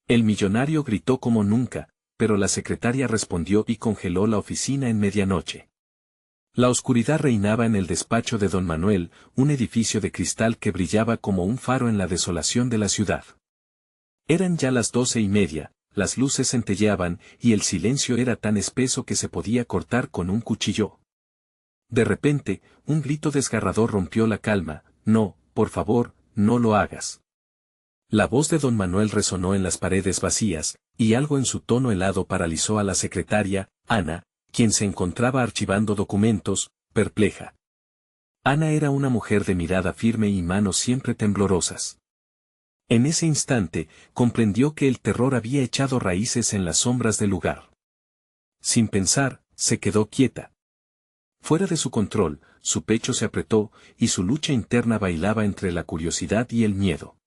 El millonario gritó como nunca, pero la secretaria respondió y congeló la oficina en medianoche. La oscuridad reinaba en el despacho de don Manuel, un edificio de cristal que brillaba como un faro en la desolación de la ciudad. Eran ya las 12:30, las luces centelleaban y el silencio era tan espeso que se podía cortar con un cuchillo. De repente, un grito desgarrador rompió la calma: «No, por favor, no lo hagas». La voz de don Manuel resonó en las paredes vacías, y algo en su tono helado paralizó a la secretaria, Ana, quien se encontraba archivando documentos, perpleja. Ana era una mujer de mirada firme y manos siempre temblorosas. En ese instante, comprendió que el terror había echado raíces en las sombras del lugar. Sin pensar, se quedó quieta. Fuera de su control, su pecho se apretó, y su lucha interna bailaba entre la curiosidad y el miedo.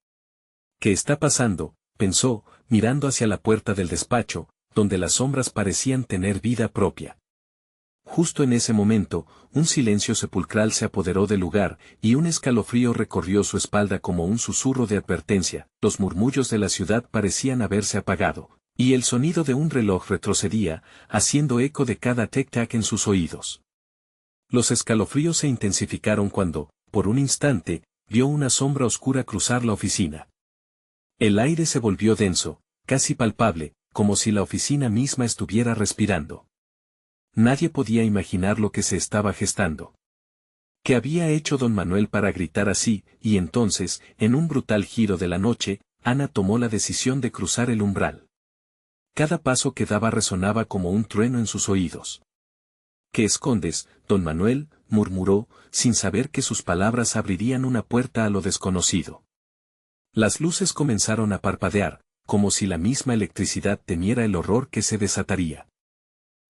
«¿Qué está pasando?», pensó, mirando hacia la puerta del despacho, donde las sombras parecían tener vida propia. Justo en ese momento, un silencio sepulcral se apoderó del lugar, y un escalofrío recorrió su espalda como un susurro de advertencia. Los murmullos de la ciudad parecían haberse apagado, y el sonido de un reloj retrocedía, haciendo eco de cada tic-tac en sus oídos. Los escalofríos se intensificaron cuando, por un instante, vio una sombra oscura cruzar la oficina. El aire se volvió denso, casi palpable, como si la oficina misma estuviera respirando. Nadie podía imaginar lo que se estaba gestando. ¿Qué había hecho don Manuel para gritar así? Y entonces, en un brutal giro de la noche, Ana tomó la decisión de cruzar el umbral. Cada paso que daba resonaba como un trueno en sus oídos. «¿Qué escondes, don Manuel?», murmuró, sin saber que sus palabras abrirían una puerta a lo desconocido. Las luces comenzaron a parpadear, como si la misma electricidad temiera el horror que se desataría.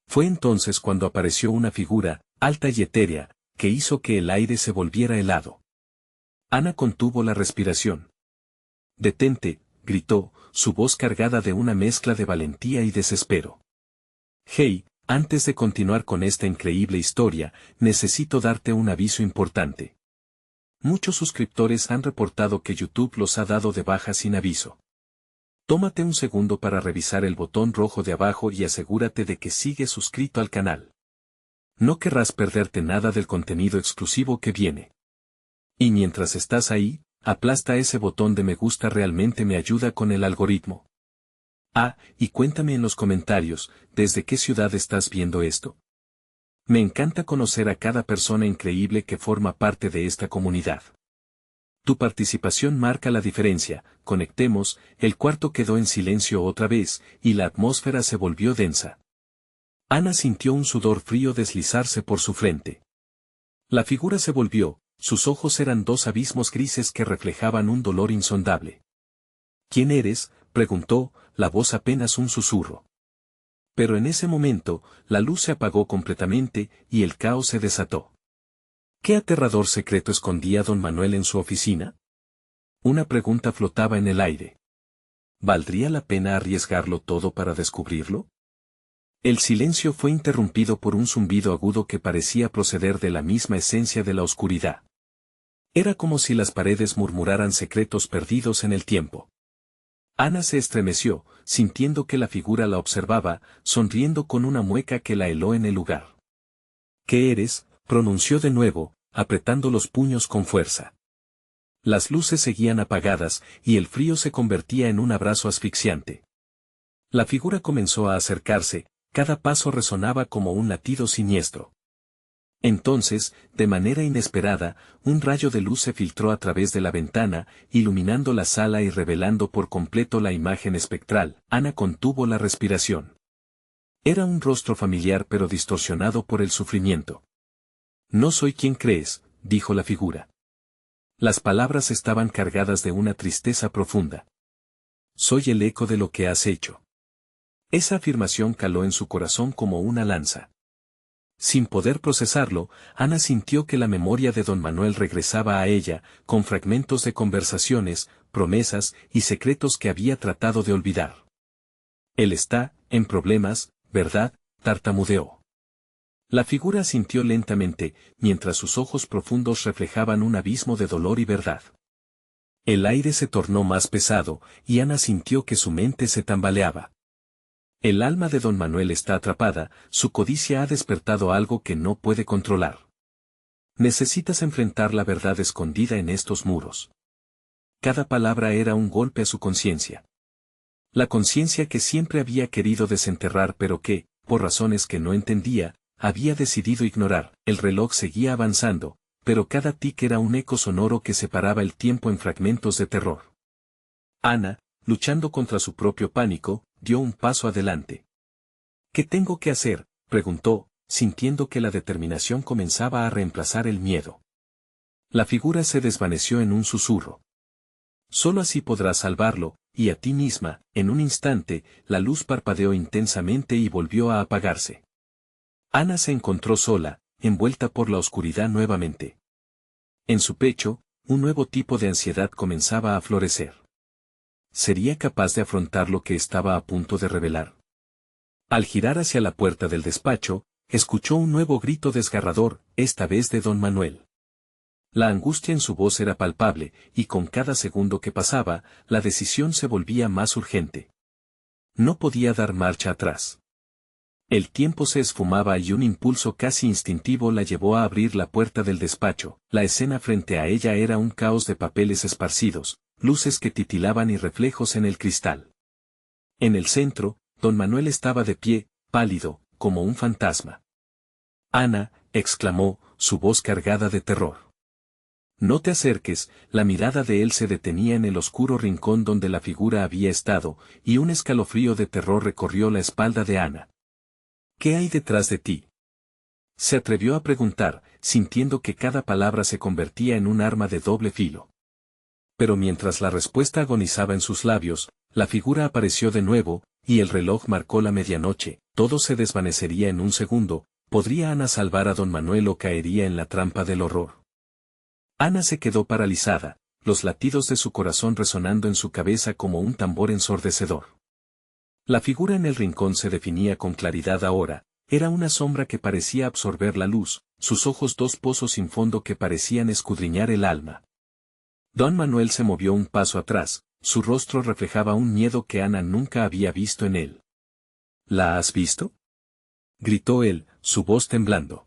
Fue entonces cuando apareció una figura, alta y etérea, que hizo que el aire se volviera helado. Ana contuvo la respiración. «Detente», gritó, su voz cargada de una mezcla de valentía y desespero. «Hey, antes de continuar con esta increíble historia, necesito darte un aviso importante. Muchos suscriptores han reportado que YouTube los ha dado de baja sin aviso. Tómate un segundo para revisar el botón rojo de abajo y asegúrate de que sigues suscrito al canal. No querrás perderte nada del contenido exclusivo que viene. Y mientras estás ahí, aplasta ese botón de me gusta, realmente me ayuda con el algoritmo. Y cuéntame en los comentarios, ¿desde qué ciudad estás viendo esto? Me encanta conocer a cada persona increíble que forma parte de esta comunidad. Tu participación marca la diferencia. Conectemos. El cuarto quedó en silencio otra vez, y la atmósfera se volvió densa. Ana sintió un sudor frío deslizarse por su frente. La figura se volvió, sus ojos eran dos abismos grises que reflejaban un dolor insondable. «¿Quién eres?», preguntó, la voz apenas un susurro. Pero en ese momento, la luz se apagó completamente, y el caos se desató. ¿Qué aterrador secreto escondía don Manuel en su oficina? Una pregunta flotaba en el aire. ¿Valdría la pena arriesgarlo todo para descubrirlo? El silencio fue interrumpido por un zumbido agudo que parecía proceder de la misma esencia de la oscuridad. Era como si las paredes murmuraran secretos perdidos en el tiempo. Ana se estremeció, sintiendo que la figura la observaba, sonriendo con una mueca que la heló en el lugar. «¿Qué eres?», pronunció de nuevo, apretando los puños con fuerza. Las luces seguían apagadas, y el frío se convertía en un abrazo asfixiante. La figura comenzó a acercarse, cada paso resonaba como un latido siniestro. Entonces, de manera inesperada, un rayo de luz se filtró a través de la ventana, iluminando la sala y revelando por completo la imagen espectral. Ana contuvo la respiración. Era un rostro familiar pero distorsionado por el sufrimiento. «No soy quien crees», dijo la figura. Las palabras estaban cargadas de una tristeza profunda. «Soy el eco de lo que has hecho». Esa afirmación caló en su corazón como una lanza. Sin poder procesarlo, Ana sintió que la memoria de don Manuel regresaba a ella, con fragmentos de conversaciones, promesas y secretos que había tratado de olvidar. «Él está en problemas, ¿verdad?», tartamudeó. La figura asintió lentamente, mientras sus ojos profundos reflejaban un abismo de dolor y verdad. El aire se tornó más pesado, y Ana sintió que su mente se tambaleaba. El alma de don Manuel está atrapada, su codicia ha despertado algo que no puede controlar. Necesitas enfrentar la verdad escondida en estos muros. Cada palabra era un golpe a su conciencia. La conciencia que siempre había querido desenterrar pero que, por razones que no entendía, había decidido ignorar. El reloj seguía avanzando, pero cada tic era un eco sonoro que separaba el tiempo en fragmentos de terror. Ana, luchando contra su propio pánico, dio un paso adelante. ¿Qué tengo que hacer?, preguntó, sintiendo que la determinación comenzaba a reemplazar el miedo. La figura se desvaneció en un susurro. Solo así podrás salvarlo, y a ti misma. En un instante, la luz parpadeó intensamente y volvió a apagarse. Ana se encontró sola, envuelta por la oscuridad nuevamente. En su pecho, un nuevo tipo de ansiedad comenzaba a florecer. ¿Sería capaz de afrontar lo que estaba a punto de revelar? Al girar hacia la puerta del despacho, escuchó un nuevo grito desgarrador, esta vez de don Manuel. La angustia en su voz era palpable, y con cada segundo que pasaba, la decisión se volvía más urgente. No podía dar marcha atrás. El tiempo se esfumaba y un impulso casi instintivo la llevó a abrir la puerta del despacho. La escena frente a ella era un caos de papeles esparcidos, luces que titilaban y reflejos en el cristal. En el centro, don Manuel estaba de pie, pálido, como un fantasma. «Ana», exclamó, su voz cargada de terror. «No te acerques». La mirada de él se detenía en el oscuro rincón donde la figura había estado, y un escalofrío de terror recorrió la espalda de Ana. «¿Qué hay detrás de ti?». Se atrevió a preguntar, sintiendo que cada palabra se convertía en un arma de doble filo. Pero mientras la respuesta agonizaba en sus labios, la figura apareció de nuevo, y el reloj marcó la medianoche. Todo se desvanecería en un segundo. ¿Podría Ana salvar a don Manuel o caería en la trampa del horror? Ana se quedó paralizada, los latidos de su corazón resonando en su cabeza como un tambor ensordecedor. La figura en el rincón se definía con claridad ahora, era una sombra que parecía absorber la luz, sus ojos dos pozos sin fondo que parecían escudriñar el alma. Don Manuel se movió un paso atrás, su rostro reflejaba un miedo que Ana nunca había visto en él. «¿La has visto?», gritó él, su voz temblando.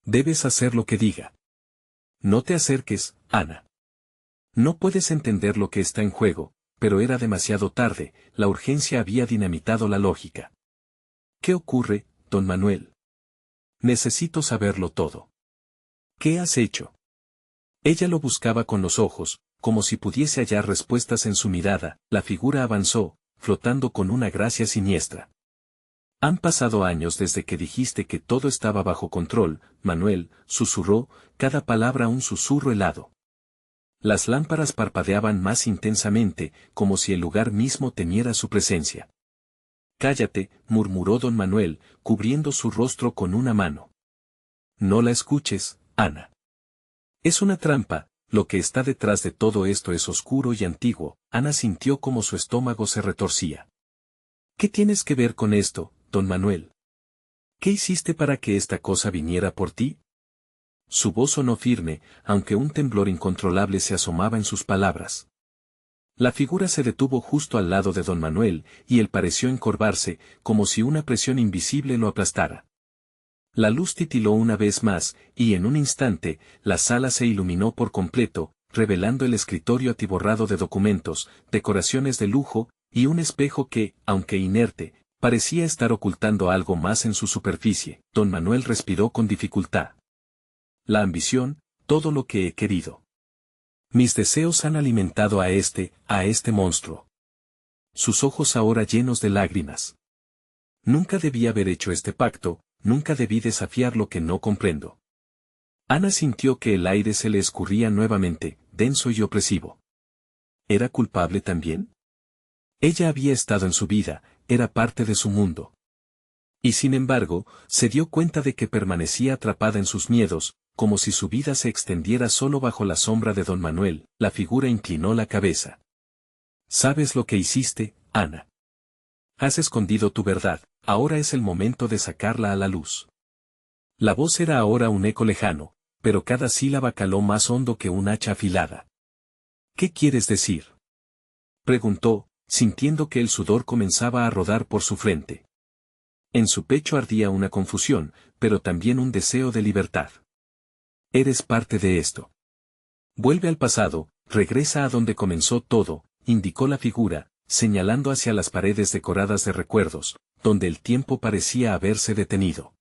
«Debes hacer lo que diga. No te acerques, Ana. No puedes entender lo que está en juego», pero era demasiado tarde, la urgencia había dinamitado la lógica. «¿Qué ocurre, don Manuel? Necesito saberlo todo. ¿Qué has hecho?». Ella lo buscaba con los ojos, como si pudiese hallar respuestas en su mirada. La figura avanzó, flotando con una gracia siniestra. «Han pasado años desde que dijiste que todo estaba bajo control, Manuel», susurró, cada palabra un susurro helado. Las lámparas parpadeaban más intensamente, como si el lugar mismo temiera su presencia. «Cállate», murmuró don Manuel, cubriendo su rostro con una mano. «No la escuches, Ana. Es una trampa, lo que está detrás de todo esto es oscuro y antiguo». Ana sintió como su estómago se retorcía. «¿Qué tienes que ver con esto, don Manuel? ¿Qué hiciste para que esta cosa viniera por ti?». Su voz sonó firme, aunque un temblor incontrolable se asomaba en sus palabras. La figura se detuvo justo al lado de don Manuel, y él pareció encorvarse, como si una presión invisible lo aplastara. La luz titiló una vez más, y en un instante, la sala se iluminó por completo, revelando el escritorio atiborrado de documentos, decoraciones de lujo, y un espejo que, aunque inerte, parecía estar ocultando algo más en su superficie. Don Manuel respiró con dificultad. «La ambición, todo lo que he querido. Mis deseos han alimentado a este monstruo». Sus ojos ahora llenos de lágrimas. «Nunca debí haber hecho este pacto, nunca debí desafiar lo que no comprendo». Ana sintió que el aire se le escurría nuevamente, denso y opresivo. ¿Era culpable también? Ella había estado en su vida, era parte de su mundo. Y sin embargo, se dio cuenta de que permanecía atrapada en sus miedos, como si su vida se extendiera solo bajo la sombra de don Manuel. La figura inclinó la cabeza. «¿Sabes lo que hiciste, Ana? Has escondido tu verdad, ahora es el momento de sacarla a la luz». La voz era ahora un eco lejano, pero cada sílaba caló más hondo que un hacha afilada. ¿Qué quieres decir? Preguntó, sintiendo que el sudor comenzaba a rodar por su frente. En su pecho ardía una confusión, pero también un deseo de libertad. Eres parte de esto. Vuelve al pasado, regresa a donde comenzó todo, indicó la figura, señalando hacia las paredes decoradas de recuerdos, donde el tiempo parecía haberse detenido.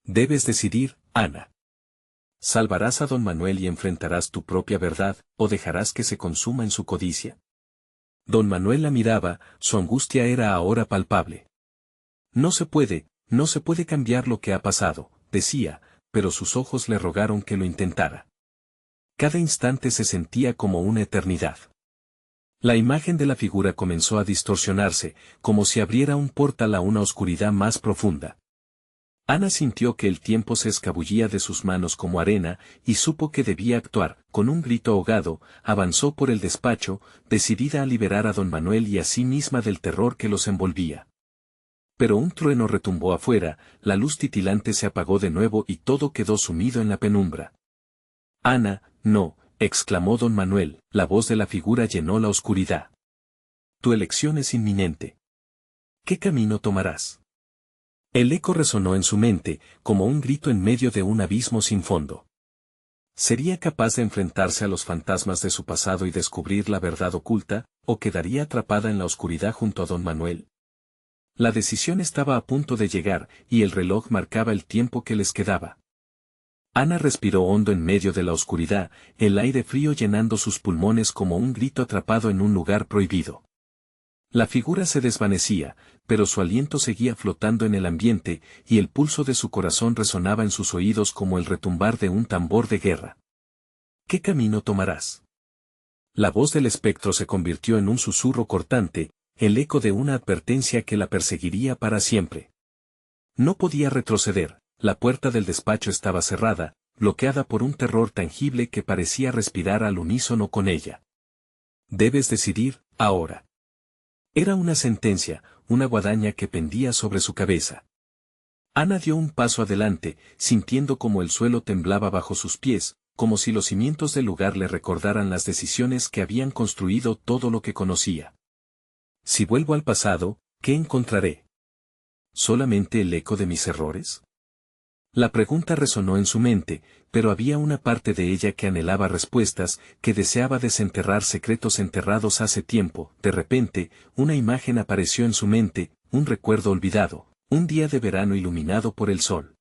Debes decidir, Ana. ¿Salvarás a don Manuel y enfrentarás tu propia verdad, o dejarás que se consuma en su codicia? Don Manuel la miraba, su angustia era ahora palpable. No se puede cambiar lo que ha pasado, decía, pero sus ojos le rogaron que lo intentara. Cada instante se sentía como una eternidad. La imagen de la figura comenzó a distorsionarse, como si abriera un portal a una oscuridad más profunda. Ana sintió que el tiempo se escabullía de sus manos como arena, y supo que debía actuar. Con un grito ahogado, avanzó por el despacho, decidida a liberar a don Manuel y a sí misma del terror que los envolvía. Pero un trueno retumbó afuera, la luz titilante se apagó de nuevo y todo quedó sumido en la penumbra. Ana, no, exclamó don Manuel, la voz de la figura llenó la oscuridad. Tu elección es inminente. ¿Qué camino tomarás? El eco resonó en su mente, como un grito en medio de un abismo sin fondo. ¿Sería capaz de enfrentarse a los fantasmas de su pasado y descubrir la verdad oculta, o quedaría atrapada en la oscuridad junto a don Manuel? La decisión estaba a punto de llegar, y el reloj marcaba el tiempo que les quedaba. Ana respiró hondo en medio de la oscuridad, el aire frío llenando sus pulmones como un grito atrapado en un lugar prohibido. La figura se desvanecía, pero su aliento seguía flotando en el ambiente, y el pulso de su corazón resonaba en sus oídos como el retumbar de un tambor de guerra. ¿Qué camino tomarás? La voz del espectro se convirtió en un susurro cortante, el eco de una advertencia que la perseguiría para siempre. No podía retroceder, la puerta del despacho estaba cerrada, bloqueada por un terror tangible que parecía respirar al unísono con ella. Debes decidir, ahora. Era una sentencia, una guadaña que pendía sobre su cabeza. Ana dio un paso adelante, sintiendo como el suelo temblaba bajo sus pies, como si los cimientos del lugar le recordaran las decisiones que habían construido todo lo que conocía. Si vuelvo al pasado, ¿qué encontraré? ¿Solamente el eco de mis errores? La pregunta resonó en su mente, pero había una parte de ella que anhelaba respuestas, que deseaba desenterrar secretos enterrados hace tiempo. De repente, una imagen apareció en su mente, un recuerdo olvidado, un día de verano iluminado por el sol.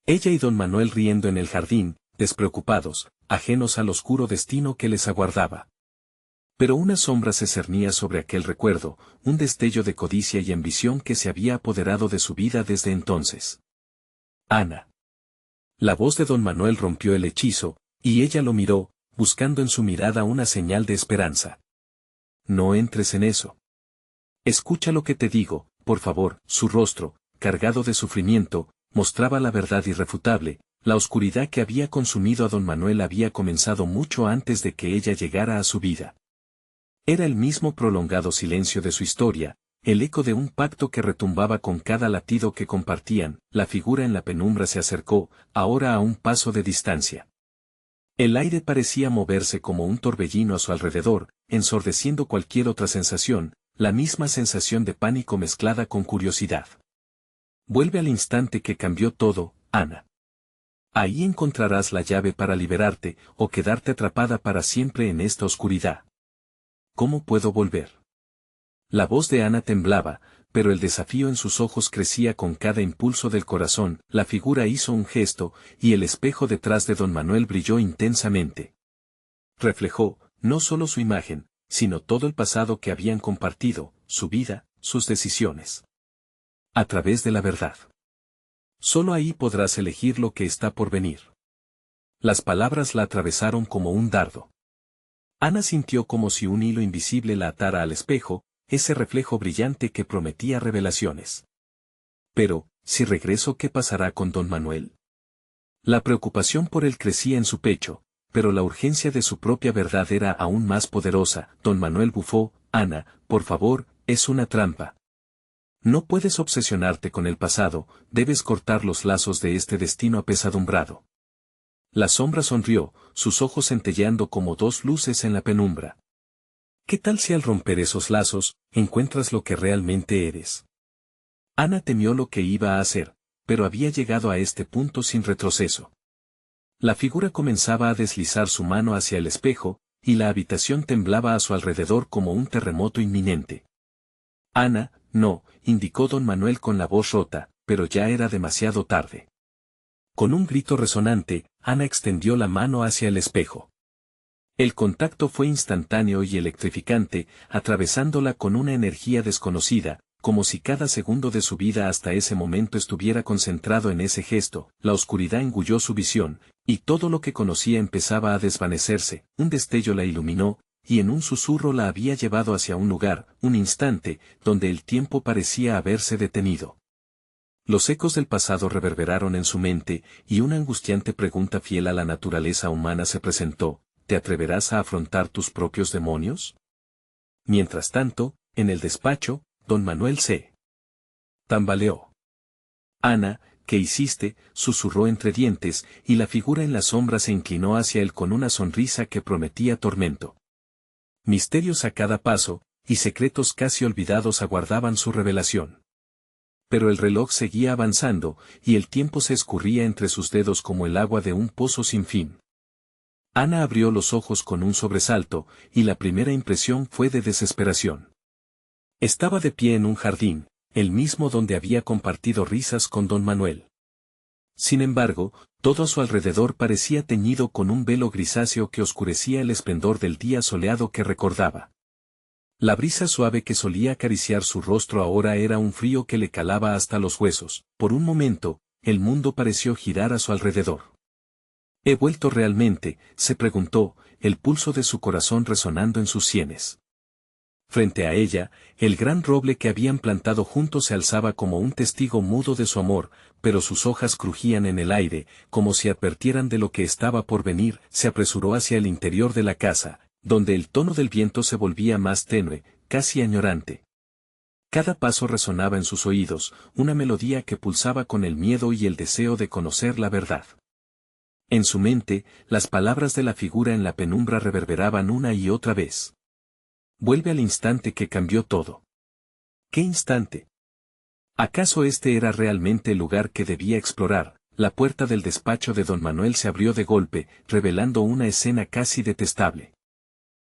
Ella y don Manuel riendo en el jardín, despreocupados, ajenos al oscuro destino que les aguardaba. Pero una sombra se cernía sobre aquel recuerdo, un destello de codicia y ambición que se había apoderado de su vida desde entonces. Ana. La voz de don Manuel rompió el hechizo, y ella lo miró, buscando en su mirada una señal de esperanza. No entres en eso. Escucha lo que te digo, por favor. Su rostro, cargado de sufrimiento, mostraba la verdad irrefutable. La oscuridad que había consumido a don Manuel había comenzado mucho antes de que ella llegara a su vida. Era el mismo prolongado silencio de su historia, el eco de un pacto que retumbaba con cada latido que compartían. La figura en la penumbra se acercó, ahora a un paso de distancia. El aire parecía moverse como un torbellino a su alrededor, ensordeciendo cualquier otra sensación, la misma sensación de pánico mezclada con curiosidad. Vuelve al instante que cambió todo, Ana. Ahí encontrarás la llave para liberarte, o quedarte atrapada para siempre en esta oscuridad. ¿Cómo puedo volver? La voz de Ana temblaba, pero el desafío en sus ojos crecía con cada impulso del corazón. La figura hizo un gesto, y el espejo detrás de don Manuel brilló intensamente. Reflejó, no solo su imagen, sino todo el pasado que habían compartido, su vida, sus decisiones. A través de la verdad. Solo ahí podrás elegir lo que está por venir. Las palabras la atravesaron como un dardo. Ana sintió como si un hilo invisible la atara al espejo, ese reflejo brillante que prometía revelaciones. Pero, si regreso, ¿qué pasará con don Manuel? La preocupación por él crecía en su pecho, pero la urgencia de su propia verdad era aún más poderosa. Don Manuel bufó, Ana, por favor, es una trampa. No puedes obsesionarte con el pasado, debes cortar los lazos de este destino apesadumbrado. La sombra sonrió, sus ojos centelleando como dos luces en la penumbra. ¿Qué tal si al romper esos lazos, encuentras lo que realmente eres? Ana temió lo que iba a hacer, pero había llegado a este punto sin retroceso. La figura comenzaba a deslizar su mano hacia el espejo, y la habitación temblaba a su alrededor como un terremoto inminente. Ana, no, indicó don Manuel con la voz rota, pero ya era demasiado tarde. Con un grito resonante, Ana extendió la mano hacia el espejo. El contacto fue instantáneo y electrificante, atravesándola con una energía desconocida, como si cada segundo de su vida hasta ese momento estuviera concentrado en ese gesto. La oscuridad engulló su visión, y todo lo que conocía empezaba a desvanecerse. Un destello la iluminó, y en un susurro la había llevado hacia un lugar, un instante, donde el tiempo parecía haberse detenido. Los ecos del pasado reverberaron en su mente, y una angustiante pregunta fiel a la naturaleza humana se presentó: ¿te atreverás a afrontar tus propios demonios? Mientras tanto, en el despacho, don Manuel se tambaleó. Ana, ¿qué hiciste?, susurró entre dientes, y la figura en la sombra se inclinó hacia él con una sonrisa que prometía tormento. Misterios a cada paso, y secretos casi olvidados aguardaban su revelación. Pero el reloj seguía avanzando, y el tiempo se escurría entre sus dedos como el agua de un pozo sin fin. Ana abrió los ojos con un sobresalto, y la primera impresión fue de desesperación. Estaba de pie en un jardín, el mismo donde había compartido risas con don Manuel. Sin embargo, todo a su alrededor parecía teñido con un velo grisáceo que oscurecía el esplendor del día soleado que recordaba. La brisa suave que solía acariciar su rostro ahora era un frío que le calaba hasta los huesos. Por un momento, el mundo pareció girar a su alrededor. ¿He vuelto realmente?, se preguntó, el pulso de su corazón resonando en sus sienes. Frente a ella, el gran roble que habían plantado juntos se alzaba como un testigo mudo de su amor, pero sus hojas crujían en el aire, como si advirtieran de lo que estaba por venir. Se apresuró hacia el interior de la casa, donde el tono del viento se volvía más tenue, casi añorante. Cada paso resonaba en sus oídos, una melodía que pulsaba con el miedo y el deseo de conocer la verdad. En su mente, las palabras de la figura en la penumbra reverberaban una y otra vez. Vuelve al instante que cambió todo. ¿Qué instante? ¿Acaso este era realmente el lugar que debía explorar? La puerta del despacho de don Manuel se abrió de golpe, revelando una escena casi detestable.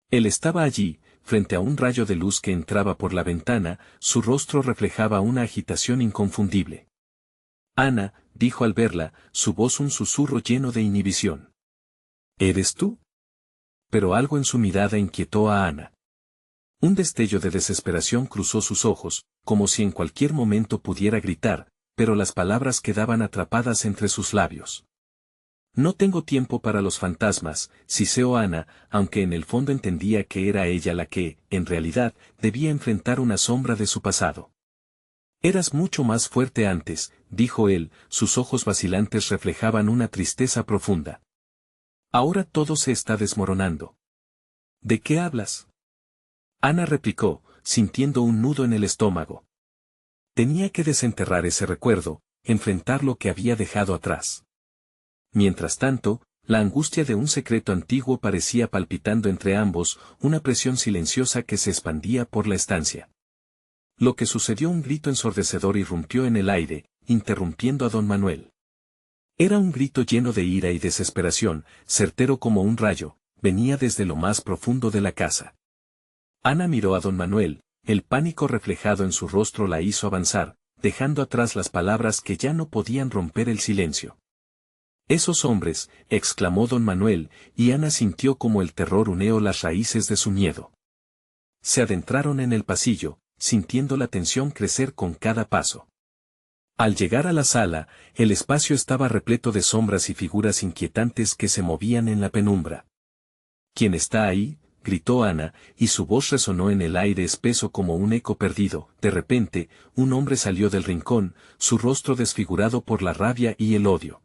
Él estaba allí, frente a un rayo de luz que entraba por la ventana, su rostro reflejaba una agitación inconfundible. Ana, dijo al verla, su voz un susurro lleno de inhibición. ¿Eres tú? Pero algo en su mirada inquietó a Ana. Un destello de desesperación cruzó sus ojos, como si en cualquier momento pudiera gritar, pero las palabras quedaban atrapadas entre sus labios. No tengo tiempo para los fantasmas, siseó Ana, aunque en el fondo entendía que era ella la que, en realidad, debía enfrentar una sombra de su pasado. Eras mucho más fuerte antes, dijo él, sus ojos vacilantes reflejaban una tristeza profunda. Ahora todo se está desmoronando. ¿De qué hablas? Ana replicó, sintiendo un nudo en el estómago. Tenía que desenterrar ese recuerdo, enfrentar lo que había dejado atrás. Mientras tanto, la angustia de un secreto antiguo parecía palpitando entre ambos, una presión silenciosa que se expandía por la estancia. Lo que sucedió, un grito ensordecedor irrumpió en el aire, interrumpiendo a don Manuel. Era un grito lleno de ira y desesperación, certero como un rayo, venía desde lo más profundo de la casa. Ana miró a don Manuel, el pánico reflejado en su rostro la hizo avanzar, dejando atrás las palabras que ya no podían romper el silencio. «Esos hombres», exclamó don Manuel, y Ana sintió como el terror huneó las raíces de su miedo. Se adentraron en el pasillo, sintiendo la tensión crecer con cada paso. Al llegar a la sala, el espacio estaba repleto de sombras y figuras inquietantes que se movían en la penumbra. «¿Quién está ahí?», gritó Ana, y su voz resonó en el aire espeso como un eco perdido. De repente, un hombre salió del rincón, su rostro desfigurado por la rabia y el odio.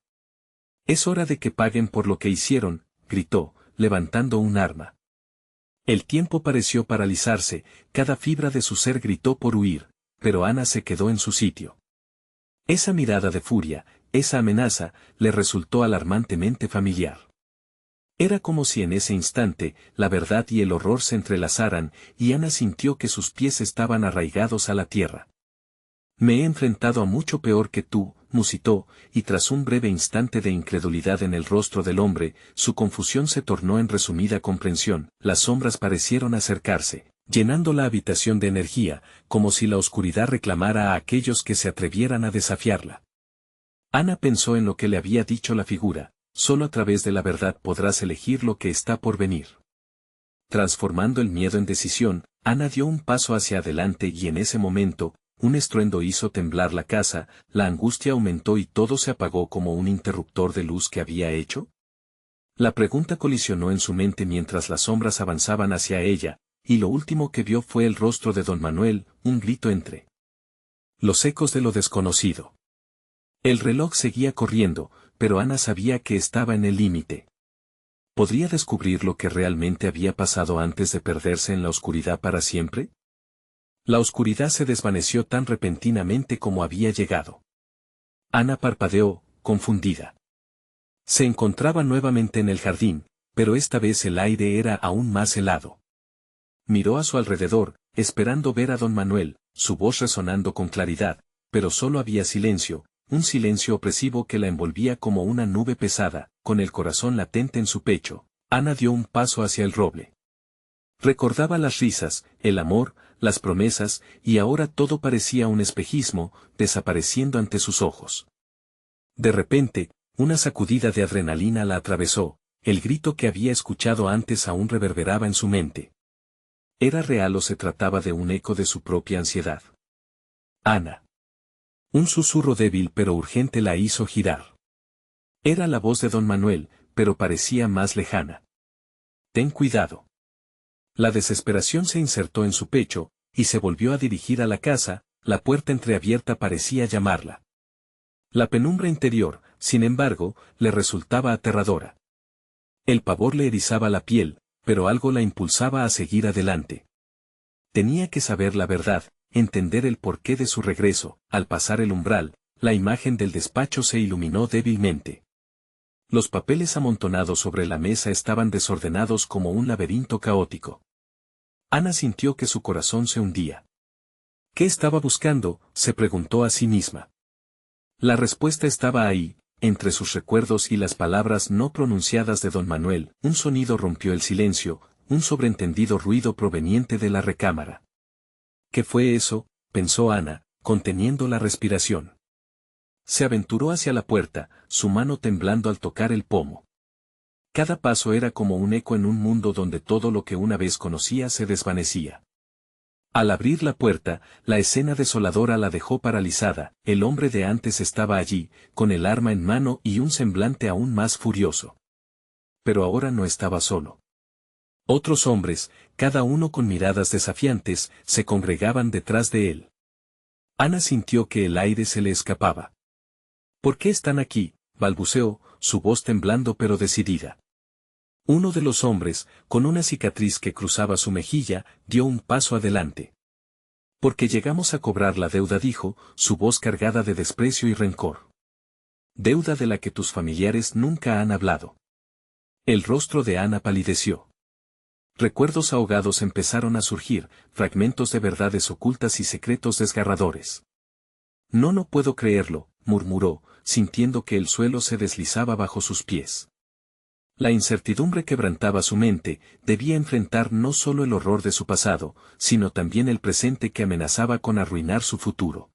«Es hora de que paguen por lo que hicieron», gritó, levantando un arma. El tiempo pareció paralizarse, cada fibra de su ser gritó por huir, pero Ana se quedó en su sitio. Esa mirada de furia, esa amenaza, le resultó alarmantemente familiar. Era como si en ese instante, la verdad y el horror se entrelazaran, y Ana sintió que sus pies estaban arraigados a la tierra. Me he enfrentado a mucho peor que tú, musitó, y tras un breve instante de incredulidad en el rostro del hombre, su confusión se tornó en resumida comprensión. Las sombras parecieron acercarse, llenando la habitación de energía, como si la oscuridad reclamara a aquellos que se atrevieran a desafiarla. Ana pensó en lo que le había dicho la figura: solo a través de la verdad podrás elegir lo que está por venir. Transformando el miedo en decisión, Ana dio un paso hacia adelante y en ese momento, un estruendo hizo temblar la casa, la angustia aumentó y todo se apagó como un interruptor de luz que había hecho. La pregunta colisionó en su mente mientras las sombras avanzaban hacia ella, y lo último que vio fue el rostro de don Manuel, un grito entre los ecos de lo desconocido. El reloj seguía corriendo, pero Ana sabía que estaba en el límite. ¿Podría descubrir lo que realmente había pasado antes de perderse en la oscuridad para siempre? La oscuridad se desvaneció tan repentinamente como había llegado. Ana parpadeó, confundida. Se encontraba nuevamente en el jardín, pero esta vez el aire era aún más helado. Miró a su alrededor, esperando ver a don Manuel, su voz resonando con claridad, pero solo había silencio, un silencio opresivo que la envolvía como una nube pesada. Con el corazón latente en su pecho, Ana dio un paso hacia el roble. Recordaba las risas, el amor, las promesas, y ahora todo parecía un espejismo, desapareciendo ante sus ojos. De repente, una sacudida de adrenalina la atravesó, el grito que había escuchado antes aún reverberaba en su mente. ¿Era real o se trataba de un eco de su propia ansiedad? Ana. Un susurro débil pero urgente la hizo girar. Era la voz de don Manuel, pero parecía más lejana. Ten cuidado. La desesperación se insertó en su pecho, y se volvió a dirigir a la casa, la puerta entreabierta parecía llamarla. La penumbra interior, sin embargo, le resultaba aterradora. El pavor le erizaba la piel, pero algo la impulsaba a seguir adelante. Tenía que saber la verdad, entender el porqué de su regreso. Al pasar el umbral, la imagen del despacho se iluminó débilmente. Los papeles amontonados sobre la mesa estaban desordenados como un laberinto caótico. Ana sintió que su corazón se hundía. ¿Qué estaba buscando?, se preguntó a sí misma. La respuesta estaba ahí, entre sus recuerdos y las palabras no pronunciadas de don Manuel. Un sonido rompió el silencio, un sobreentendido ruido proveniente de la recámara. ¿Qué fue eso?, pensó Ana, conteniendo la respiración. Se aventuró hacia la puerta, su mano temblando al tocar el pomo. Cada paso era como un eco en un mundo donde todo lo que una vez conocía se desvanecía. Al abrir la puerta, la escena desoladora la dejó paralizada. El hombre de antes estaba allí, con el arma en mano y un semblante aún más furioso. Pero ahora no estaba solo. Otros hombres, cada uno con miradas desafiantes, se congregaban detrás de él. Ana sintió que el aire se le escapaba. ¿Por qué están aquí?, balbuceó, su voz temblando pero decidida. Uno de los hombres, con una cicatriz que cruzaba su mejilla, dio un paso adelante. Porque llegamos a cobrar la deuda, dijo, su voz cargada de desprecio y rencor. Deuda de la que tus familiares nunca han hablado. El rostro de Ana palideció. Recuerdos ahogados empezaron a surgir, fragmentos de verdades ocultas y secretos desgarradores. No puedo creerlo, murmuró, sintiendo que el suelo se deslizaba bajo sus pies. La incertidumbre quebrantaba su mente, debía enfrentar no solo el horror de su pasado, sino también el presente que amenazaba con arruinar su futuro.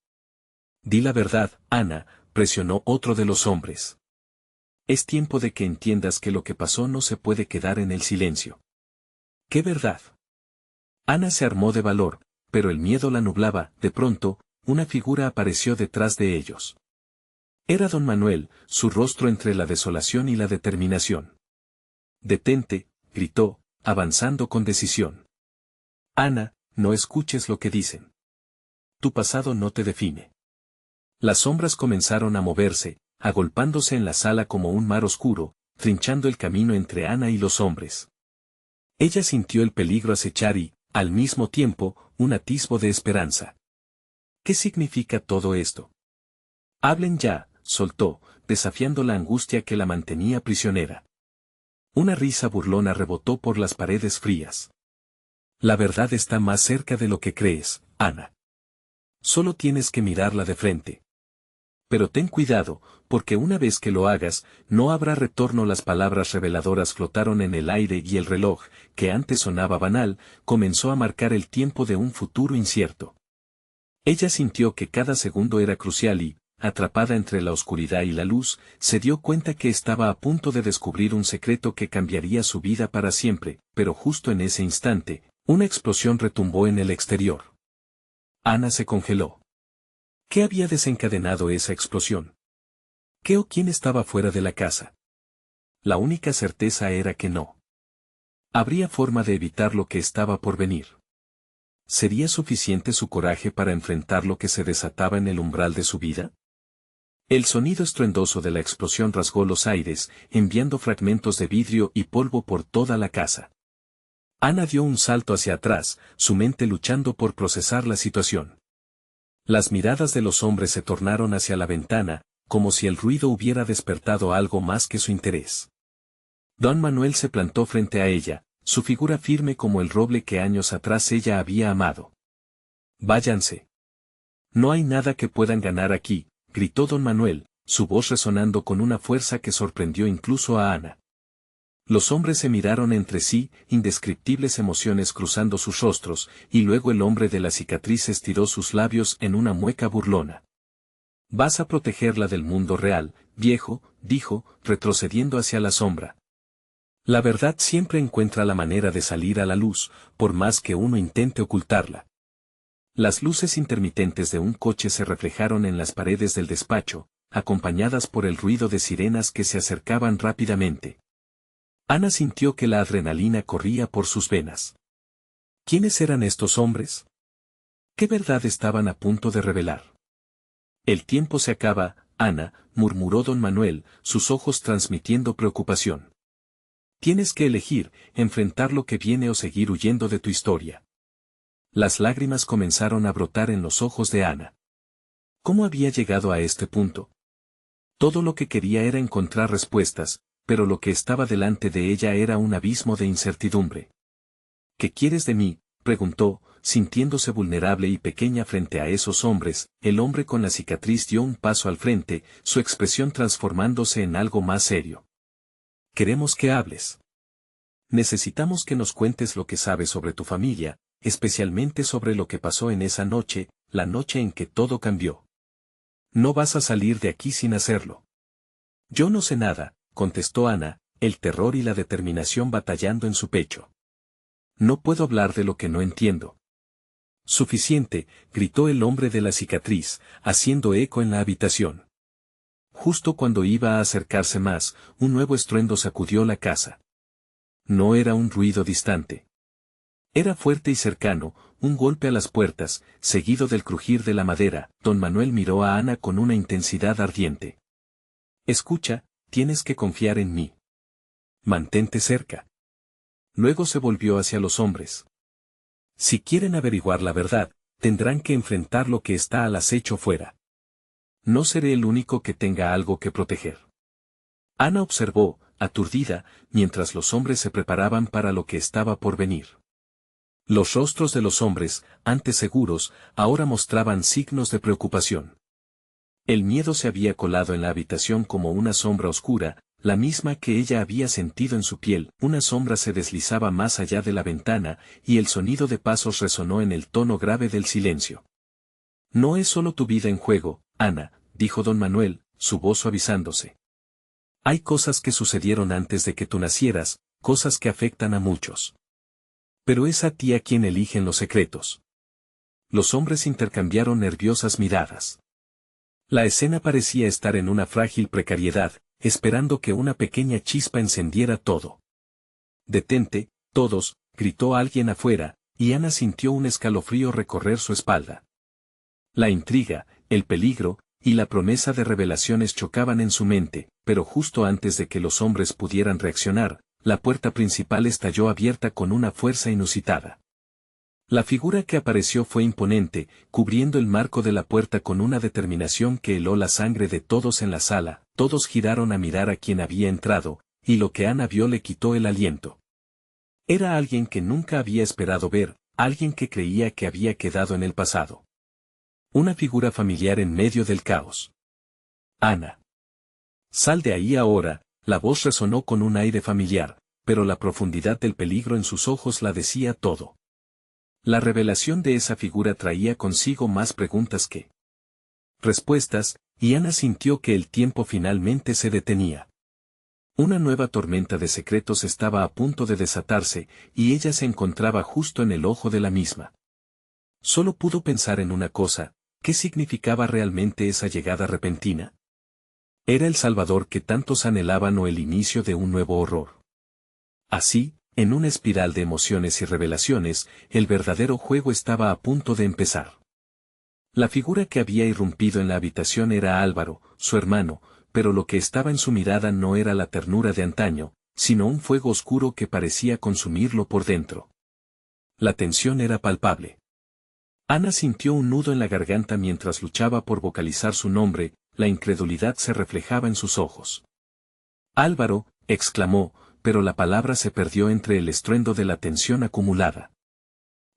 Di la verdad, Ana, presionó otro de los hombres. Es tiempo de que entiendas que lo que pasó no se puede quedar en el silencio. ¿Qué verdad? Ana se armó de valor, pero el miedo la nublaba. De pronto, una figura apareció detrás de ellos. Era don Manuel, su rostro entre la desolación y la determinación. Detente, gritó, avanzando con decisión. Ana, no escuches lo que dicen. Tu pasado no te define. Las sombras comenzaron a moverse, agolpándose en la sala como un mar oscuro, trinchando el camino entre Ana y los hombres. Ella sintió el peligro acechar y, al mismo tiempo, un atisbo de esperanza. ¿Qué significa todo esto? Hablen ya, soltó, desafiando la angustia que la mantenía prisionera. Una risa burlona rebotó por las paredes frías. La verdad está más cerca de lo que crees, Ana. Solo tienes que mirarla de frente. Pero ten cuidado, porque una vez que lo hagas, no habrá retorno. Las palabras reveladoras flotaron en el aire y el reloj, que antes sonaba banal, comenzó a marcar el tiempo de un futuro incierto. Ella sintió que cada segundo era crucial y, atrapada entre la oscuridad y la luz, se dio cuenta que estaba a punto de descubrir un secreto que cambiaría su vida para siempre, pero justo en ese instante, una explosión retumbó en el exterior. Ana se congeló. ¿Qué había desencadenado esa explosión? ¿Qué o quién estaba fuera de la casa? La única certeza era que no. ¿Habría forma de evitar lo que estaba por venir? ¿Sería suficiente su coraje para enfrentar lo que se desataba en el umbral de su vida? El sonido estruendoso de la explosión rasgó los aires, enviando fragmentos de vidrio y polvo por toda la casa. Ana dio un salto hacia atrás, su mente luchando por procesar la situación. Las miradas de los hombres se tornaron hacia la ventana, como si el ruido hubiera despertado algo más que su interés. Don Manuel se plantó frente a ella, su figura firme como el roble que años atrás ella había amado. «Váyanse. No hay nada que puedan ganar aquí», gritó don Manuel, su voz resonando con una fuerza que sorprendió incluso a Ana. Los hombres se miraron entre sí, indescriptibles emociones cruzando sus rostros, y luego el hombre de la cicatriz estiró sus labios en una mueca burlona. «Vas a protegerla del mundo real, viejo», dijo, retrocediendo hacia la sombra. La verdad siempre encuentra la manera de salir a la luz, por más que uno intente ocultarla. Las luces intermitentes de un coche se reflejaron en las paredes del despacho, acompañadas por el ruido de sirenas que se acercaban rápidamente. Ana sintió que la adrenalina corría por sus venas. ¿Quiénes eran estos hombres? ¿Qué verdad estaban a punto de revelar? «El tiempo se acaba, Ana», murmuró don Manuel, sus ojos transmitiendo preocupación. «Tienes que elegir, enfrentar lo que viene o seguir huyendo de tu historia». Las lágrimas comenzaron a brotar en los ojos de Ana. ¿Cómo había llegado a este punto? Todo lo que quería era encontrar respuestas, pero lo que estaba delante de ella era un abismo de incertidumbre. «¿Qué quieres de mí?», preguntó, sintiéndose vulnerable y pequeña frente a esos hombres. El hombre con la cicatriz dio un paso al frente, su expresión transformándose en algo más serio. «Queremos que hables. Necesitamos que nos cuentes lo que sabes sobre tu familia, especialmente sobre lo que pasó en esa noche, la noche en que todo cambió. No vas a salir de aquí sin hacerlo». «Yo no sé nada», contestó Ana, el terror y la determinación batallando en su pecho. «No puedo hablar de lo que no entiendo». «Suficiente», gritó el hombre de la cicatriz, haciendo eco en la habitación. Justo cuando iba a acercarse más, un nuevo estruendo sacudió la casa. No era un ruido distante. Era fuerte y cercano, un golpe a las puertas, seguido del crujir de la madera. Don Manuel miró a Ana con una intensidad ardiente. «Escucha, tienes que confiar en mí. Mantente cerca». Luego se volvió hacia los hombres. «Si quieren averiguar la verdad, tendrán que enfrentar lo que está al acecho fuera. No seré el único que tenga algo que proteger». Ana observó, aturdida, mientras los hombres se preparaban para lo que estaba por venir. Los rostros de los hombres, antes seguros, ahora mostraban signos de preocupación. El miedo se había colado en la habitación como una sombra oscura, la misma que ella había sentido en su piel. Una sombra se deslizaba más allá de la ventana, y el sonido de pasos resonó en el tono grave del silencio. «No es solo tu vida en juego, Ana», dijo don Manuel, su voz suavizándose. «Hay cosas que sucedieron antes de que tú nacieras, cosas que afectan a muchos. Pero es a ti a quien eligen los secretos». Los hombres intercambiaron nerviosas miradas. La escena parecía estar en una frágil precariedad, esperando que una pequeña chispa encendiera todo. «Detente, todos», gritó alguien afuera, y Ana sintió un escalofrío recorrer su espalda. La intriga, el peligro, y la promesa de revelaciones chocaban en su mente, pero justo antes de que los hombres pudieran reaccionar, la puerta principal estalló abierta con una fuerza inusitada. La figura que apareció fue imponente, cubriendo el marco de la puerta con una determinación que heló la sangre de todos en la sala. Todos giraron a mirar a quien había entrado, y lo que Ana vio le quitó el aliento. Era alguien que nunca había esperado ver, alguien que creía que había quedado en el pasado. Una figura familiar en medio del caos. Ana. Sal de ahí ahora, la voz resonó con un aire familiar, pero la profundidad del peligro en sus ojos la decía todo. La revelación de esa figura traía consigo más preguntas que respuestas, y Ana sintió que el tiempo finalmente se detenía. Una nueva tormenta de secretos estaba a punto de desatarse, y ella se encontraba justo en el ojo de la misma. Solo pudo pensar en una cosa: ¿qué significaba realmente esa llegada repentina? ¿Era el Salvador que tantos anhelaban o el inicio de un nuevo horror? Así, en una espiral de emociones y revelaciones, el verdadero juego estaba a punto de empezar. La figura que había irrumpido en la habitación era Álvaro, su hermano, pero lo que estaba en su mirada no era la ternura de antaño, sino un fuego oscuro que parecía consumirlo por dentro. La tensión era palpable. Ana sintió un nudo en la garganta mientras luchaba por vocalizar su nombre, la incredulidad se reflejaba en sus ojos. Álvaro, exclamó, pero la palabra se perdió entre el estruendo de la tensión acumulada.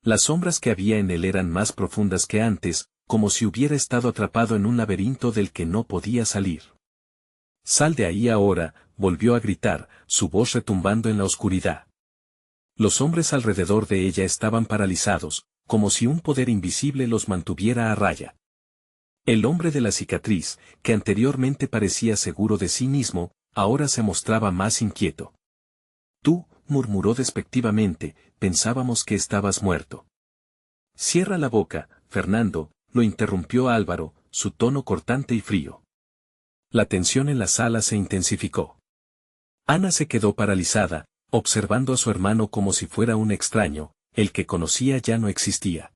Las sombras que había en él eran más profundas que antes, como si hubiera estado atrapado en un laberinto del que no podía salir. «Sal de ahí ahora», volvió a gritar, su voz retumbando en la oscuridad. Los hombres alrededor de ella estaban paralizados, como si un poder invisible los mantuviera a raya. El hombre de la cicatriz, que anteriormente parecía seguro de sí mismo, ahora se mostraba más inquieto. «Tú», murmuró despectivamente, «pensábamos que estabas muerto». «Cierra la boca, Fernando», lo interrumpió Álvaro, su tono cortante y frío. La tensión en la sala se intensificó. Ana se quedó paralizada, observando a su hermano como si fuera un extraño, el que conocía ya no existía.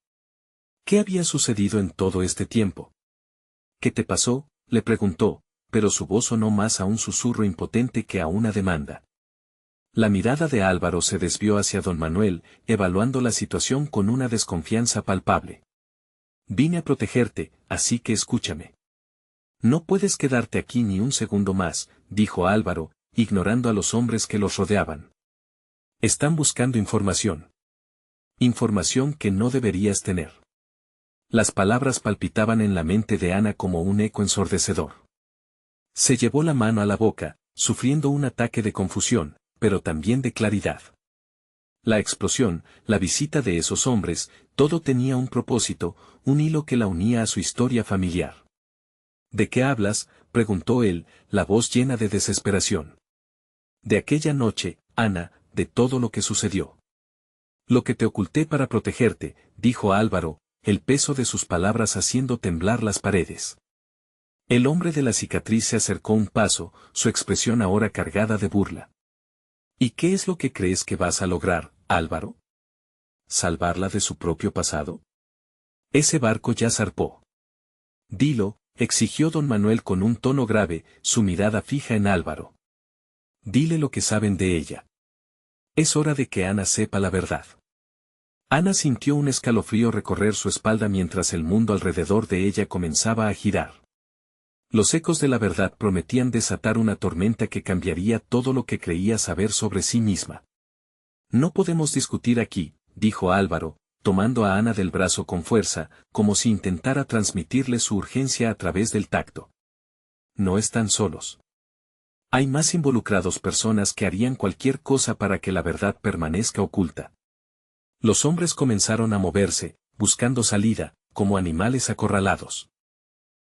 ¿Qué había sucedido en todo este tiempo? «¿Qué te pasó?», le preguntó, pero su voz sonó más a un susurro impotente que a una demanda. La mirada de Álvaro se desvió hacia don Manuel, evaluando la situación con una desconfianza palpable. «Vine a protegerte, así que escúchame». «No puedes quedarte aquí ni un segundo más», dijo Álvaro, ignorando a los hombres que los rodeaban. «Están buscando información. Información que no deberías tener». Las palabras palpitaban en la mente de Ana como un eco ensordecedor. Se llevó la mano a la boca, sufriendo un ataque de confusión, pero también de claridad. La explosión, la visita de esos hombres, todo tenía un propósito, un hilo que la unía a su historia familiar. «¿De qué hablas?», preguntó él, la voz llena de desesperación. «De aquella noche, Ana, de todo lo que sucedió». «Lo que te oculté para protegerte», dijo Álvaro, el peso de sus palabras haciendo temblar las paredes. El hombre de la cicatriz se acercó un paso, su expresión ahora cargada de burla. «¿Y qué es lo que crees que vas a lograr, Álvaro? ¿Salvarla de su propio pasado? Ese barco ya zarpó». «Dilo», exigió don Manuel con un tono grave, su mirada fija en Álvaro. «Dile lo que saben de ella. Es hora de que Ana sepa la verdad». Ana sintió un escalofrío recorrer su espalda mientras el mundo alrededor de ella comenzaba a girar. Los ecos de la verdad prometían desatar una tormenta que cambiaría todo lo que creía saber sobre sí misma. «No podemos discutir aquí», dijo Álvaro, tomando a Ana del brazo con fuerza, como si intentara transmitirle su urgencia a través del tacto. «No están solos. Hay más involucrados, personas que harían cualquier cosa para que la verdad permanezca oculta». Los hombres comenzaron a moverse, buscando salida, como animales acorralados.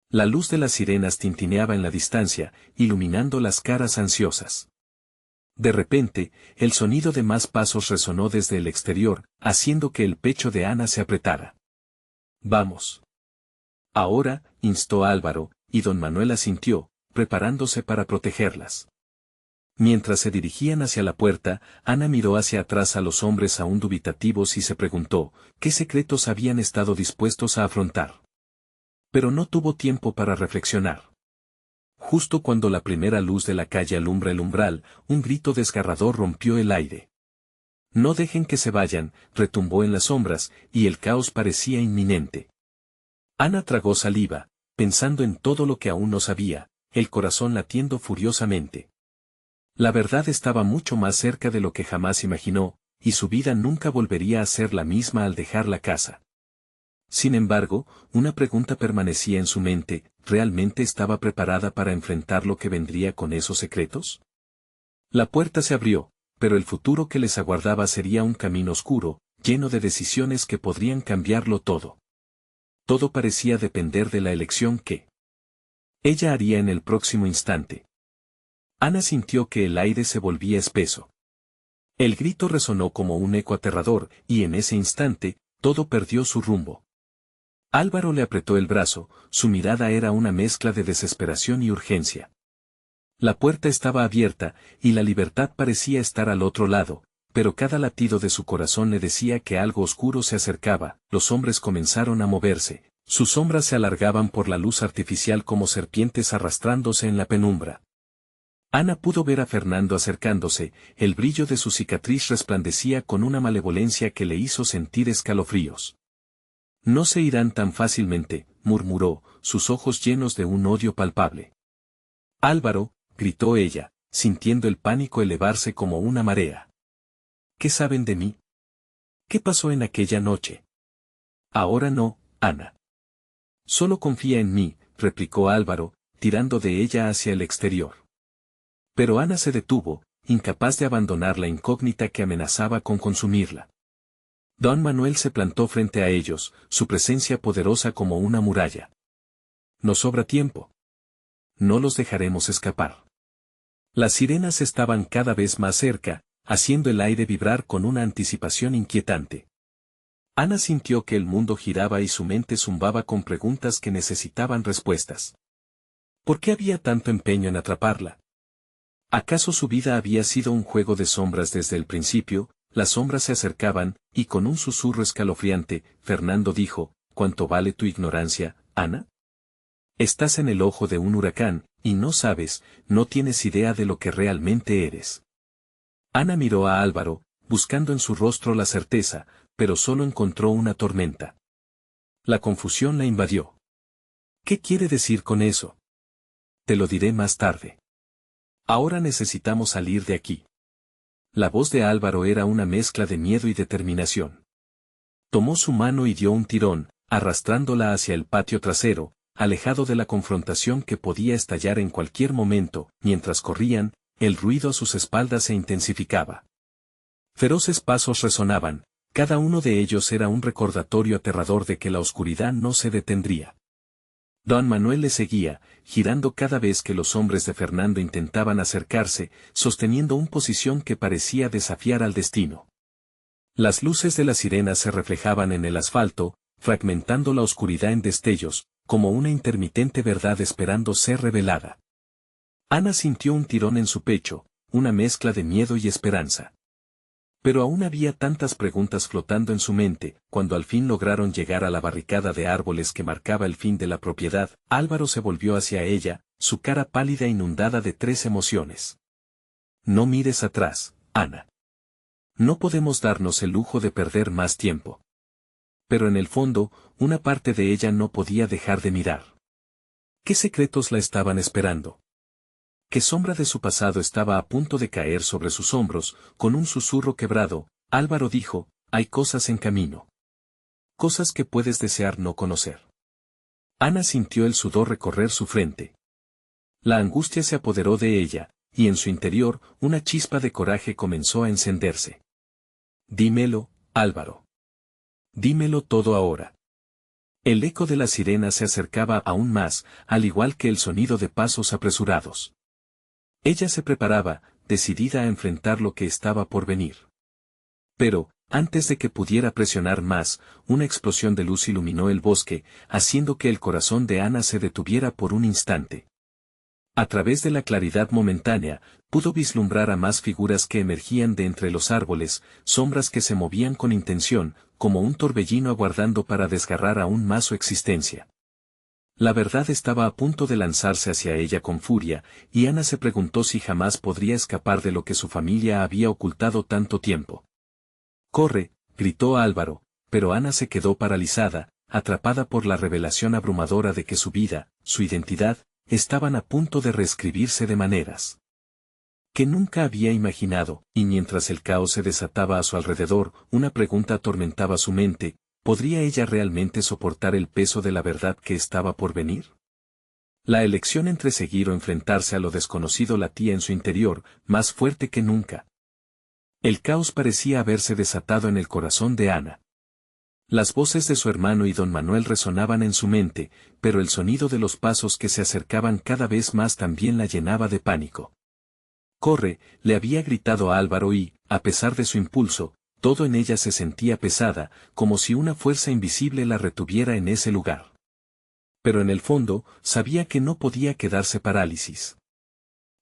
La luz de las sirenas tintineaba en la distancia, iluminando las caras ansiosas. De repente, el sonido de más pasos resonó desde el exterior, haciendo que el pecho de Ana se apretara. «Vamos». «Ahora», instó Álvaro, y don Manuel asintió, preparándose para protegerlas. Mientras se dirigían hacia la puerta, Ana miró hacia atrás a los hombres aún dubitativos y se preguntó, ¿qué secretos habían estado dispuestos a afrontar? Pero no tuvo tiempo para reflexionar. Justo cuando la primera luz de la calle alumbra el umbral, un grito desgarrador rompió el aire. No dejen que se vayan, retumbó en las sombras, y el caos parecía inminente. Ana tragó saliva, pensando en todo lo que aún no sabía, el corazón latiendo furiosamente. La verdad estaba mucho más cerca de lo que jamás imaginó, y su vida nunca volvería a ser la misma al dejar la casa. Sin embargo, una pregunta permanecía en su mente: ¿realmente estaba preparada para enfrentar lo que vendría con esos secretos? La puerta se abrió, pero el futuro que les aguardaba sería un camino oscuro, lleno de decisiones que podrían cambiarlo todo. Todo parecía depender de la elección que ella haría en el próximo instante. Ana sintió que el aire se volvía espeso. El grito resonó como un eco aterrador, y en ese instante, todo perdió su rumbo. Álvaro le apretó el brazo, su mirada era una mezcla de desesperación y urgencia. La puerta estaba abierta, y la libertad parecía estar al otro lado, pero cada latido de su corazón le decía que algo oscuro se acercaba. Los hombres comenzaron a moverse, sus sombras se alargaban por la luz artificial como serpientes arrastrándose en la penumbra. Ana pudo ver a Fernando acercándose, el brillo de su cicatriz resplandecía con una malevolencia que le hizo sentir escalofríos. No se irán tan fácilmente, murmuró, sus ojos llenos de un odio palpable. Álvaro, gritó ella, sintiendo el pánico elevarse como una marea. ¿Qué saben de mí? ¿Qué pasó en aquella noche? Ahora no, Ana. Solo confía en mí, replicó Álvaro, tirando de ella hacia el exterior. Pero Ana se detuvo, incapaz de abandonar la incógnita que amenazaba con consumirla. Don Manuel se plantó frente a ellos, su presencia poderosa como una muralla. Nos sobra tiempo. No los dejaremos escapar. Las sirenas estaban cada vez más cerca, haciendo el aire vibrar con una anticipación inquietante. Ana sintió que el mundo giraba y su mente zumbaba con preguntas que necesitaban respuestas. ¿Por qué había tanto empeño en atraparla? ¿Acaso su vida había sido un juego de sombras desde el principio? Las sombras se acercaban, y con un susurro escalofriante, Fernando dijo: ¿Cuánto vale tu ignorancia, Ana? Estás en el ojo de un huracán, y no sabes, no tienes idea de lo que realmente eres. Ana miró a Álvaro, buscando en su rostro la certeza, pero solo encontró una tormenta. La confusión la invadió. ¿Qué quiere decir con eso? Te lo diré más tarde. Ahora necesitamos salir de aquí. La voz de Álvaro era una mezcla de miedo y determinación. Tomó su mano y dio un tirón, arrastrándola hacia el patio trasero, alejado de la confrontación que podía estallar en cualquier momento. Mientras corrían, el ruido a sus espaldas se intensificaba. Feroces pasos resonaban, cada uno de ellos era un recordatorio aterrador de que la oscuridad no se detendría. Don Manuel le seguía, girando cada vez que los hombres de Fernando intentaban acercarse, sosteniendo una posición que parecía desafiar al destino. Las luces de las sirenas se reflejaban en el asfalto, fragmentando la oscuridad en destellos, como una intermitente verdad esperando ser revelada. Ana sintió un tirón en su pecho, una mezcla de miedo y esperanza. Pero aún había tantas preguntas flotando en su mente. Cuando al fin lograron llegar a la barricada de árboles que marcaba el fin de la propiedad, Álvaro se volvió hacia ella, su cara pálida inundada de 3 emociones. No mires atrás, Ana. No podemos darnos el lujo de perder más tiempo. Pero en el fondo, una parte de ella no podía dejar de mirar. ¿Qué secretos la estaban esperando? ¿Qué sombra de su pasado estaba a punto de caer sobre sus hombros? Con un susurro quebrado, Álvaro dijo: hay cosas en camino. Cosas que puedes desear no conocer. Ana sintió el sudor recorrer su frente. La angustia se apoderó de ella, y en su interior, una chispa de coraje comenzó a encenderse. Dímelo, Álvaro. Dímelo todo ahora. El eco de la sirena se acercaba aún más, al igual que el sonido de pasos apresurados. Ella se preparaba, decidida a enfrentar lo que estaba por venir. Pero, antes de que pudiera presionar más, una explosión de luz iluminó el bosque, haciendo que el corazón de Ana se detuviera por un instante. A través de la claridad momentánea, pudo vislumbrar a más figuras que emergían de entre los árboles, sombras que se movían con intención, como un torbellino aguardando para desgarrar aún más su existencia. La verdad estaba a punto de lanzarse hacia ella con furia, y Ana se preguntó si jamás podría escapar de lo que su familia había ocultado tanto tiempo. Corre, gritó Álvaro, pero Ana se quedó paralizada, atrapada por la revelación abrumadora de que su vida, su identidad, estaban a punto de reescribirse de maneras que nunca había imaginado, y mientras el caos se desataba a su alrededor, una pregunta atormentaba su mente: ¿podría ella realmente soportar el peso de la verdad que estaba por venir? La elección entre seguir o enfrentarse a lo desconocido latía en su interior, más fuerte que nunca. El caos parecía haberse desatado en el corazón de Ana. Las voces de su hermano y don Manuel resonaban en su mente, pero el sonido de los pasos que se acercaban cada vez más también la llenaba de pánico. «Corre», le había gritado a Álvaro y, a pesar de su impulso, todo en ella se sentía pesada, como si una fuerza invisible la retuviera en ese lugar. Pero en el fondo, sabía que no podía quedarse parálisis.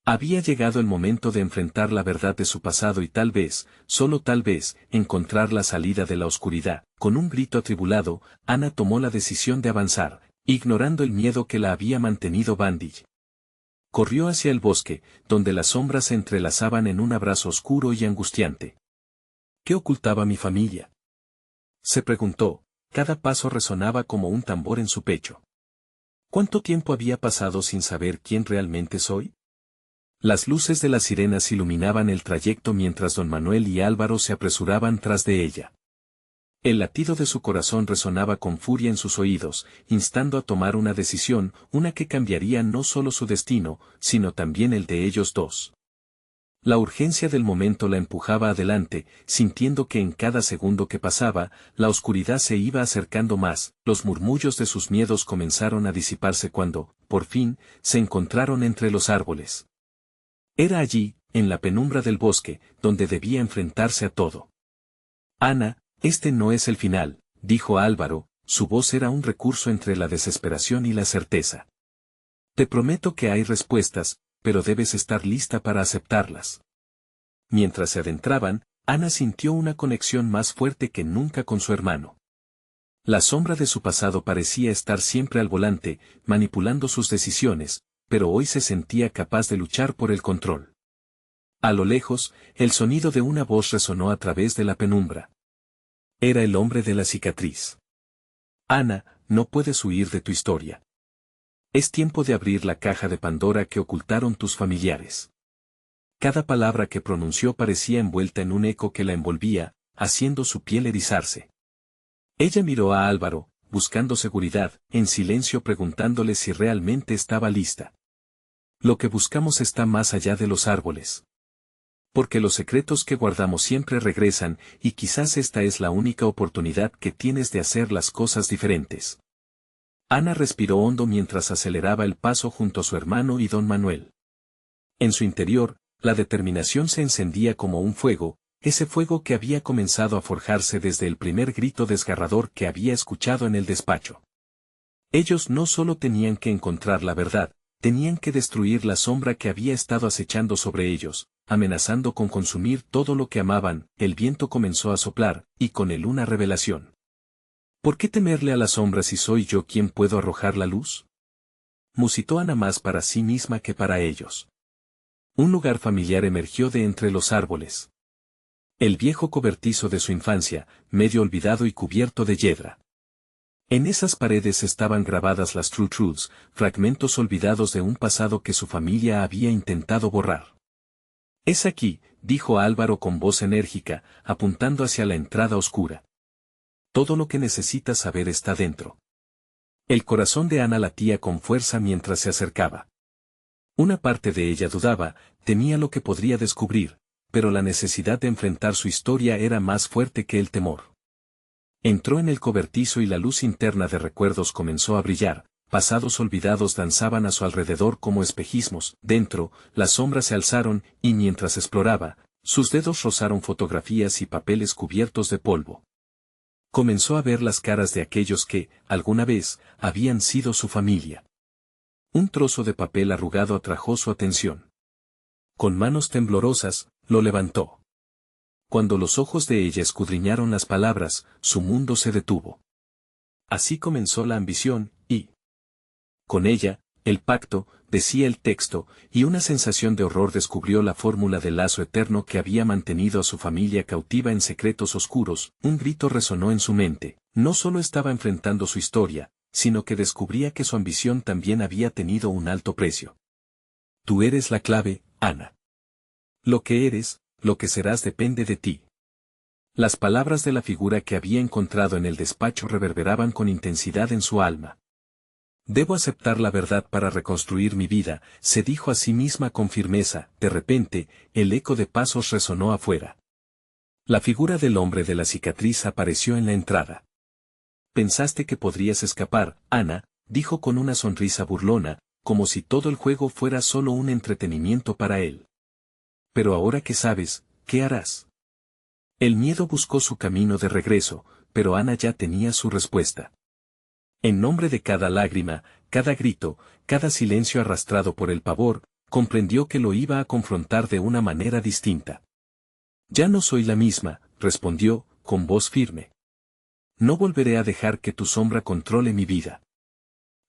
Había llegado el momento de enfrentar la verdad de su pasado y tal vez, solo tal vez, encontrar la salida de la oscuridad. Con un grito atribulado, Ana tomó la decisión de avanzar, ignorando el miedo que la había mantenido Bandage. Corrió hacia el bosque, donde las sombras se entrelazaban en un abrazo oscuro y angustiante. ¿Qué ocultaba mi familia?, se preguntó. Cada paso resonaba como un tambor en su pecho. ¿Cuánto tiempo había pasado sin saber quién realmente soy? Las luces de las sirenas iluminaban el trayecto mientras don Manuel y Álvaro se apresuraban tras de ella. El latido de su corazón resonaba con furia en sus oídos, instando a tomar una decisión, una que cambiaría no solo su destino, sino también el de ellos dos. La urgencia del momento la empujaba adelante, sintiendo que en cada segundo que pasaba, la oscuridad se iba acercando más. Los murmullos de sus miedos comenzaron a disiparse cuando, por fin, se encontraron entre los árboles. Era allí, en la penumbra del bosque, donde debía enfrentarse a todo. «Ana, este no es el final», dijo Álvaro, su voz era un recurso entre la desesperación y la certeza. «Te prometo que hay respuestas, pero debes estar lista para aceptarlas». Mientras se adentraban, Ana sintió una conexión más fuerte que nunca con su hermano. La sombra de su pasado parecía estar siempre al volante, manipulando sus decisiones, pero hoy se sentía capaz de luchar por el control. A lo lejos, el sonido de una voz resonó a través de la penumbra. Era el hombre de la cicatriz. «Ana, no puedes huir de tu historia. Es tiempo de abrir la caja de Pandora que ocultaron tus familiares». Cada palabra que pronunció parecía envuelta en un eco que la envolvía, haciendo su piel erizarse. Ella miró a Álvaro, buscando seguridad, en silencio preguntándole si realmente estaba lista. «Lo que buscamos está más allá de los árboles. Porque los secretos que guardamos siempre regresan, y quizás esta es la única oportunidad que tienes de hacer las cosas diferentes». Ana respiró hondo mientras aceleraba el paso junto a su hermano y don Manuel. En su interior, la determinación se encendía como un fuego, ese fuego que había comenzado a forjarse desde el primer grito desgarrador que había escuchado en el despacho. Ellos no solo tenían que encontrar la verdad, tenían que destruir la sombra que había estado acechando sobre ellos, amenazando con consumir todo lo que amaban. El viento comenzó a soplar, y con él una revelación. ¿Por qué temerle a la sombra si soy yo quien puedo arrojar la luz?, musitó Ana más para sí misma que para ellos. Un lugar familiar emergió de entre los árboles. El viejo cobertizo de su infancia, medio olvidado y cubierto de hiedra. En esas paredes estaban grabadas las True Truths, fragmentos olvidados de un pasado que su familia había intentado borrar. «Es aquí», dijo Álvaro con voz enérgica, apuntando hacia la entrada oscura. «Todo lo que necesitas saber está dentro». El corazón de Ana latía con fuerza mientras se acercaba. Una parte de ella dudaba, temía lo que podría descubrir, pero la necesidad de enfrentar su historia era más fuerte que el temor. Entró en el cobertizo y la luz interna de recuerdos comenzó a brillar, pasados olvidados danzaban a su alrededor como espejismos. Dentro, las sombras se alzaron, y mientras exploraba, sus dedos rozaron fotografías y papeles cubiertos de polvo. Comenzó a ver las caras de aquellos que, alguna vez, habían sido su familia. Un trozo de papel arrugado atrajo su atención. Con manos temblorosas, lo levantó. Cuando los ojos de ella escudriñaron las palabras, su mundo se detuvo. Así comenzó la ambición, y con ella, El pacto, decía el texto, y una sensación de horror descubrió la fórmula del lazo eterno que había mantenido a su familia cautiva en secretos oscuros. Un grito resonó en su mente. No solo estaba enfrentando su historia, sino que descubría que su ambición también había tenido un alto precio. Tú eres la clave, Ana. Lo que eres, lo que serás depende de ti. Las palabras de la figura que había encontrado en el despacho reverberaban con intensidad en su alma. Debo aceptar la verdad para reconstruir mi vida, se dijo a sí misma con firmeza. De repente, el eco de pasos resonó afuera. La figura del hombre de la cicatriz apareció en la entrada. Pensaste que podrías escapar, Ana, dijo con una sonrisa burlona, como si todo el juego fuera solo un entretenimiento para él. Pero ahora que sabes, ¿qué harás? El miedo buscó su camino de regreso, pero Ana ya tenía su respuesta. En nombre de cada lágrima, cada grito, cada silencio arrastrado por el pavor, comprendió que lo iba a confrontar de una manera distinta. Ya no soy la misma, respondió, con voz firme. No volveré a dejar que tu sombra controle mi vida.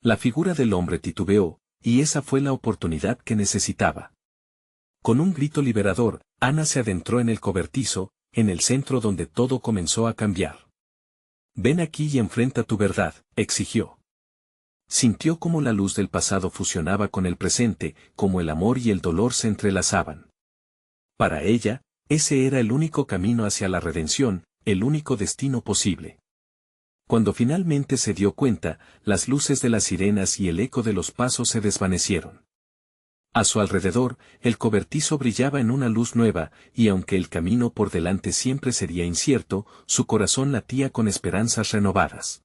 La figura del hombre titubeó, y esa fue la oportunidad que necesitaba. Con un grito liberador, Ana se adentró en el cobertizo, en el centro donde todo comenzó a cambiar. Ven aquí y enfrenta tu verdad, exigió. Sintió cómo la luz del pasado fusionaba con el presente, como el amor y el dolor se entrelazaban. Para ella, ese era el único camino hacia la redención, el único destino posible. Cuando finalmente se dio cuenta, las luces de las sirenas y el eco de los pasos se desvanecieron. A su alrededor, el cobertizo brillaba en una luz nueva, y aunque el camino por delante siempre sería incierto, su corazón latía con esperanzas renovadas.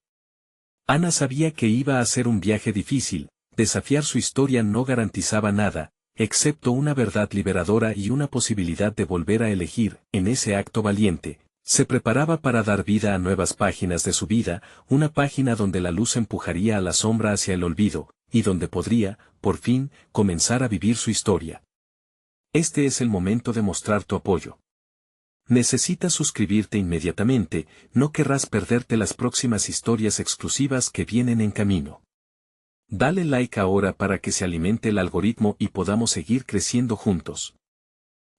Ana sabía que iba a ser un viaje difícil, desafiar su historia no garantizaba nada, excepto una verdad liberadora y una posibilidad de volver a elegir. En ese acto valiente, se preparaba para dar vida a nuevas páginas de su vida, una página donde la luz empujaría a la sombra hacia el olvido, y donde podría, por fin, comenzar a vivir su historia. Este es el momento de mostrar tu apoyo. Necesitas suscribirte inmediatamente, no querrás perderte las próximas historias exclusivas que vienen en camino. Dale like ahora para que se alimente el algoritmo y podamos seguir creciendo juntos.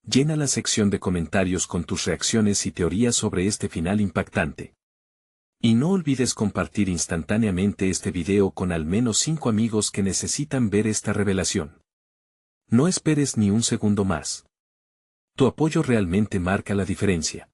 Llena la sección de comentarios con tus reacciones y teorías sobre este final impactante. Y no olvides compartir instantáneamente este video con al menos 5 amigos que necesitan ver esta revelación. No esperes ni un segundo más. Tu apoyo realmente marca la diferencia.